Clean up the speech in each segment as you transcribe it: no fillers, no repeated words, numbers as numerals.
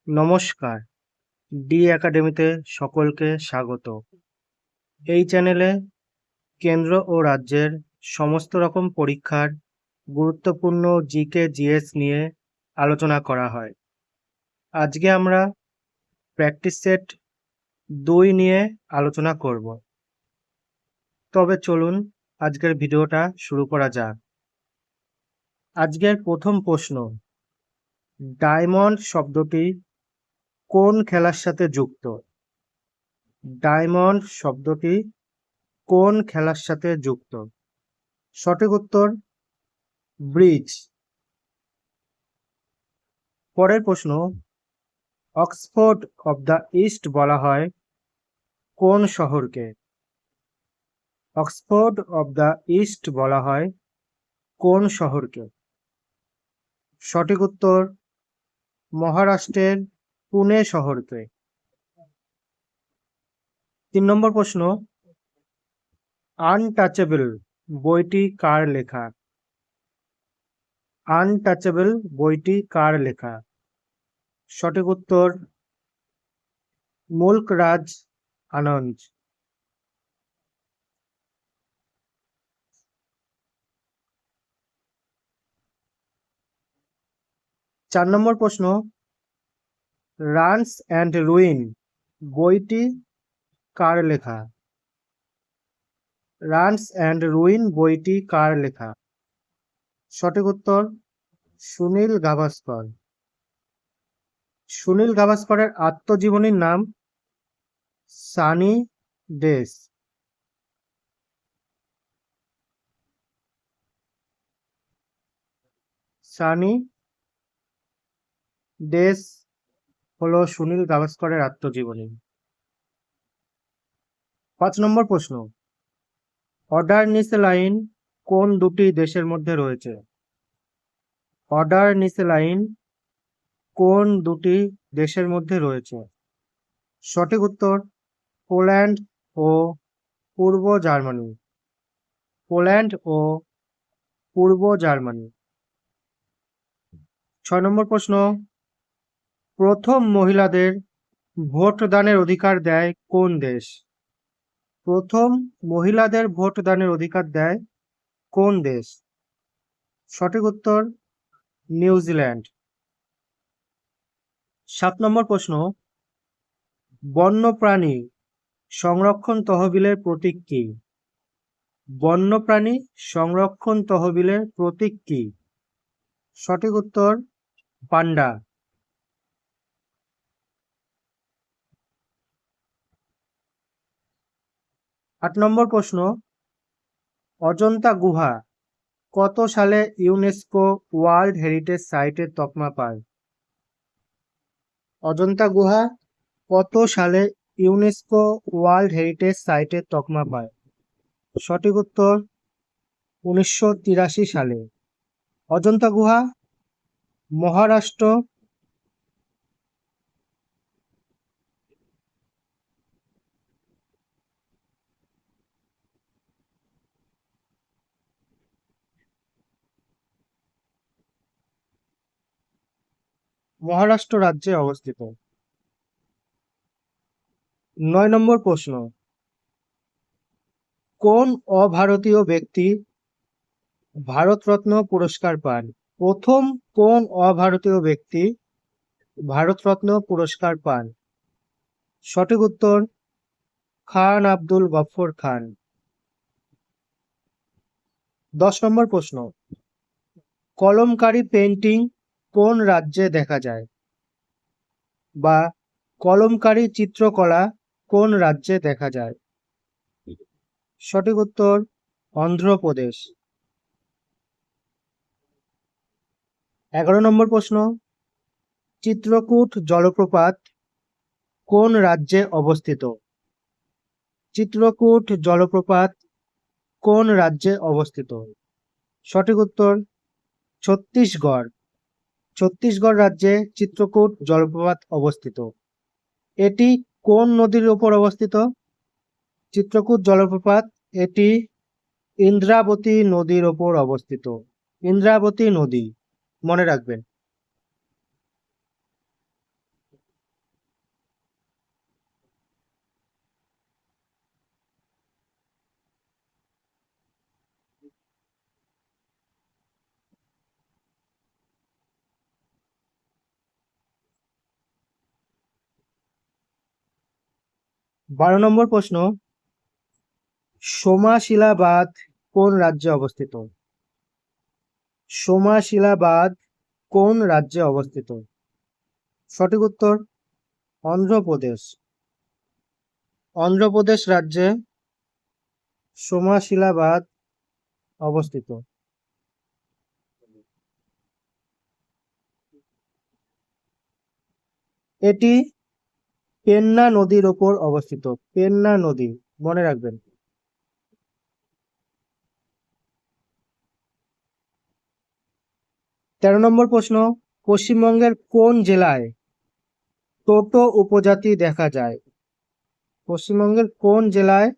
নমস্কার, ডি একাডেমিতে সকলকে স্বাগত। এই চ্যানেলে কেন্দ্র ও রাজ্যের সমস্ত রকম পরীক্ষার গুরুত্বপূর্ণ জিকে জিএস নিয়ে আলোচনা করা হয়। আজকে আমরা প্র্যাকটিস সেট 2 নিয়ে আলোচনা করব। তবে চলুন আজকের ভিডিওটা শুরু করা যাক। আজকের প্রথম প্রশ্ন, ডায়মন্ড শব্দটি কোন খেলার সাথে যুক্ত? ডায়মন্ড শব্দটি কোন খেলার সাথে যুক্ত? সঠিক উত্তর ব্রিজ। পরের প্রশ্ন, অক্সফোর্ড অব দ্য ইস্ট বলা হয় কোন শহরকে? অক্সফোর্ড অব দ্য ইস্ট বলা হয় কোন শহরকে? সঠিক উত্তর মহারাষ্ট্রের পুনে শহরকে। 3 নম্বর প্রশ্ন, আনটাচেবল বইটি কার লেখা? আনটাচেবল বইটি কার লেখা? সঠিক উত্তর মুল্ক রাজ আনন্দ। 4 নম্বর প্রশ্ন, রানস অ্যান্ড রুইন বইটি কার লেখা? রানস অ্যান্ড রুইন বইটি কার লেখা? সঠিক উত্তর সুনীল গাভাস্কর। সুনীল গাভাস্করের আত্মজীবনীর নাম সানি ডেস। সানি ডেস হলো সুনীল গাভাস্করের আত্মজীবনী। 5 নম্বর প্রশ্ন, অর্ডার-নিচে লাইন কোন দুটি দেশের মধ্যে রয়েছে? অর্ডার-নিচে লাইন কোন দুটি দেশের মধ্যে রয়েছে? সঠিক উত্তর পোল্যান্ড ও পূর্ব জার্মানি। পোল্যান্ড ও পূর্ব জার্মানি। 6 নম্বর প্রশ্ন, প্রথম মহিলাদের ভোটদানের অধিকার দেয় কোন দেশ? প্রথম মহিলাদের ভোটদানের অধিকার দেয় কোন দেশ? সঠিক উত্তর নিউজিল্যান্ড। 7 নম্বর প্রশ্ন, বন্যপ্রাণী সংরক্ষণ তহবিলের প্রতীক কি? বন্যপ্রাণী সংরক্ষণ তহবিলের প্রতীক কি? সঠিক উত্তর পান্ডা। 8 নম্বর প্রশ্ন, অজন্তা গুহা কত সালে ইউনেস্কো ওয়ার্ল্ড হেরিটেজ সাইটের তকমা পায়? অজন্তা গুহা কত সালে ইউনেস্কো ওয়ার্ল্ড হেরিটেজ সাইটের তকমা পায়? সঠিক উত্তর 1983 সালে। অজন্তা গুহা মহারাষ্ট্র মহারাষ্ট্র রাজ্যে অবস্থিত। 9 নম্বর প্রশ্ন, কোন অভারতীয় ব্যক্তি ভারতরত্ন পুরস্কার পান? প্রথম কোন অভারতীয় ব্যক্তি ভারতরত্ন পুরস্কার পান? সঠিক উত্তর খান আব্দুল গফর খান। 10 নম্বর প্রশ্ন, কলমকারী পেইন্টিং কোন রাজ্যে দেখা যায়? বা কলমকারী চিত্রকলা কোন রাজ্যে দেখা যায়? সঠিক উত্তর অন্ধ্রপ্রদেশ। 11 নম্বর প্রশ্ন, চিত্রকূট জলপ্রপাত কোন রাজ্যে অবস্থিত? চিত্রকূট জলপ্রপাত কোন রাজ্যে অবস্থিত? সঠিক উত্তর ছত্তিশগড়। ছত্তিশগড় রাজ্যে চিত্রকূট জলপ্রপাত অবস্থিত। এটি কোন নদীর উপর অবস্থিত? চিত্রকূট জলপ্রপাত এটি ইন্দ্রাবতী নদীর উপর অবস্থিত। ইন্দ্রাবতী নদী মনে রাখবেন। 12 নম্বর প্রশ্ন, সোমাশিলাবাদ কোন রাজ্যে অবস্থিত? সোমাশিলাবাদ কোন রাজ্যে অবস্থিত? সঠিক উত্তর অন্ধ্রপ্রদেশ। অন্ধ্রপ্রদেশ রাজ্যে সোমাশিলাবাদ অবস্থিত। এটি পেন্না নদীর ওপর অবস্থিত। পেন্না নদী, মনে রাখবেন। 13 নম্বর প্রশ্ন, পশ্চিমবঙ্গের কোন জেলায় টোটো উপজাতি দেখা যায়? পশ্চিমবঙ্গের কোন জেলায়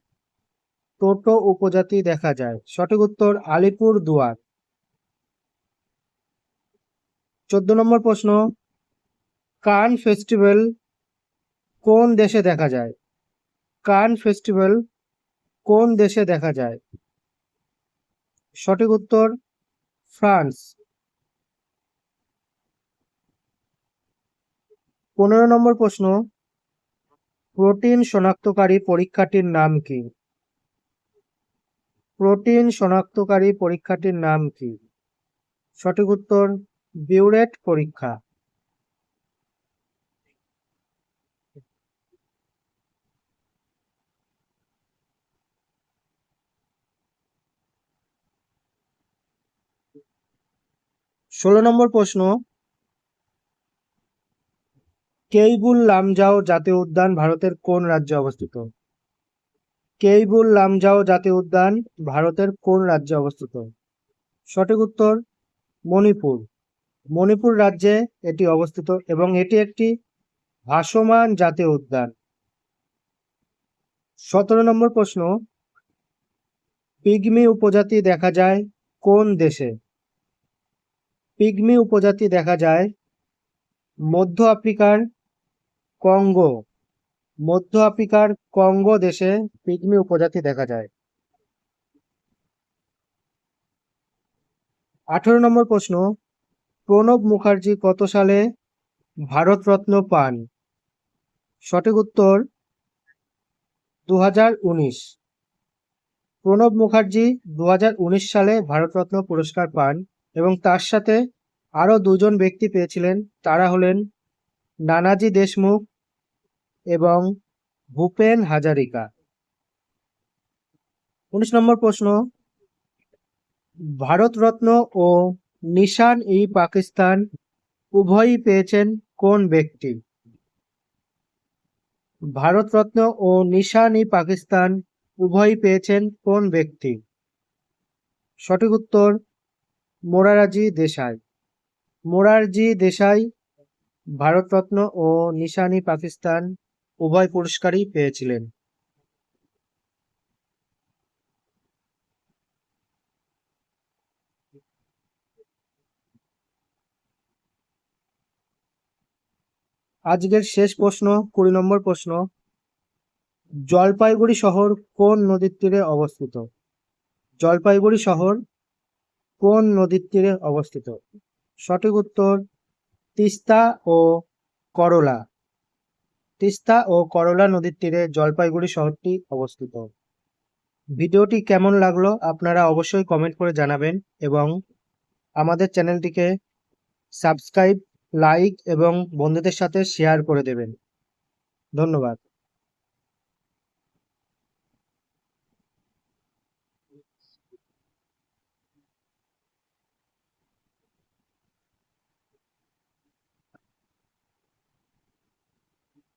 টোটো উপজাতি দেখা যায়? সঠিক উত্তর আলিপুরদুয়ার। 14 নম্বর প্রশ্ন, কান ফেস্টিভ্যাল কোন দেশে দেখা যায়? কান ফেস্টিভ্যাল কোন দেশে দেখা যায়? সঠিক উত্তর ফ্রান্স। 15 নম্বর প্রশ্ন, প্রোটিন শনাক্তকারী পরীক্ষাটির নাম কি? প্রোটিন শনাক্তকারী পরীক্ষাটির নাম কি? সঠিক উত্তর বিউরেট পরীক্ষা। 16 নম্বর প্রশ্ন, কেইবুল লামজাও জাতীয় উদ্যান ভারতের কোন রাজ্যে অবস্থিত? কেইবুল লামজাও জাতীয় উদ্যান ভারতের কোন রাজ্যে অবস্থিত? সঠিক উত্তর মণিপুর। মণিপুর রাজ্যে এটি অবস্থিত এবং এটি একটি ভাসমান জাতীয় উদ্যান। 17 নম্বর প্রশ্ন, পিগমি উপজাতি দেখা যায় কোন দেশে? পিগমি উপজাতি দেখা যায় মধ্য আফ্রিকার কঙ্গো। মধ্য আফ্রিকার কঙ্গো দেশে পিগমি উপজাতি দেখা যায়। 18 নম্বর প্রশ্ন, প্রণব মুখার্জি কত সালে ভারতরত্ন পান? সঠিক উত্তর 2019। প্রণব মুখার্জি 2019 সালে ভারতরত্ন পুরস্কার পান এবং তার সাথে আরও দুজন ব্যক্তি পেয়েছিলেন, তারা হলেন নানাজি দেশমুখ এবং ভূপেন হাজারিকা। 19 নম্বর প্রশ্ন, ভারতরত্ন ও নিশান-ই-পাকিস্তান উভয়ই পেয়েছেন কোন ব্যক্তি? ভারতরত্ন ও নিশান-ই-পাকিস্তান উভয়ই পেয়েছেন কোন ব্যক্তি? সঠিক উত্তর মোরারজি দেশাই। মোরারজি দেশাই ভারতরত্ন ও নিশান-ই-পাকিস্তান উভয় পুরস্কারই পেয়েছিলেন। আজকের শেষ প্রশ্ন, 20 নম্বর প্রশ্ন, জলপাইগুড়ি শহর কোন নদীর তীরে অবস্থিত? জলপাইগুড়ি শহর কোন নদীর তীরে অবস্থিত? সঠিক উত্তর তিস্তা ও করলা। তিস্তা ও করলা নদীর তীরে জলপাইগুড়ি শহরটি অবস্থিত। ভিডিওটি কেমন লাগলো আপনারা অবশ্যই কমেন্ট করে জানাবেন এবং আমাদের চ্যানেলটিকে সাবস্ক্রাইব, লাইক এবং বন্ধুদের সাথে শেয়ার করে দেবেন। ধন্যবাদ।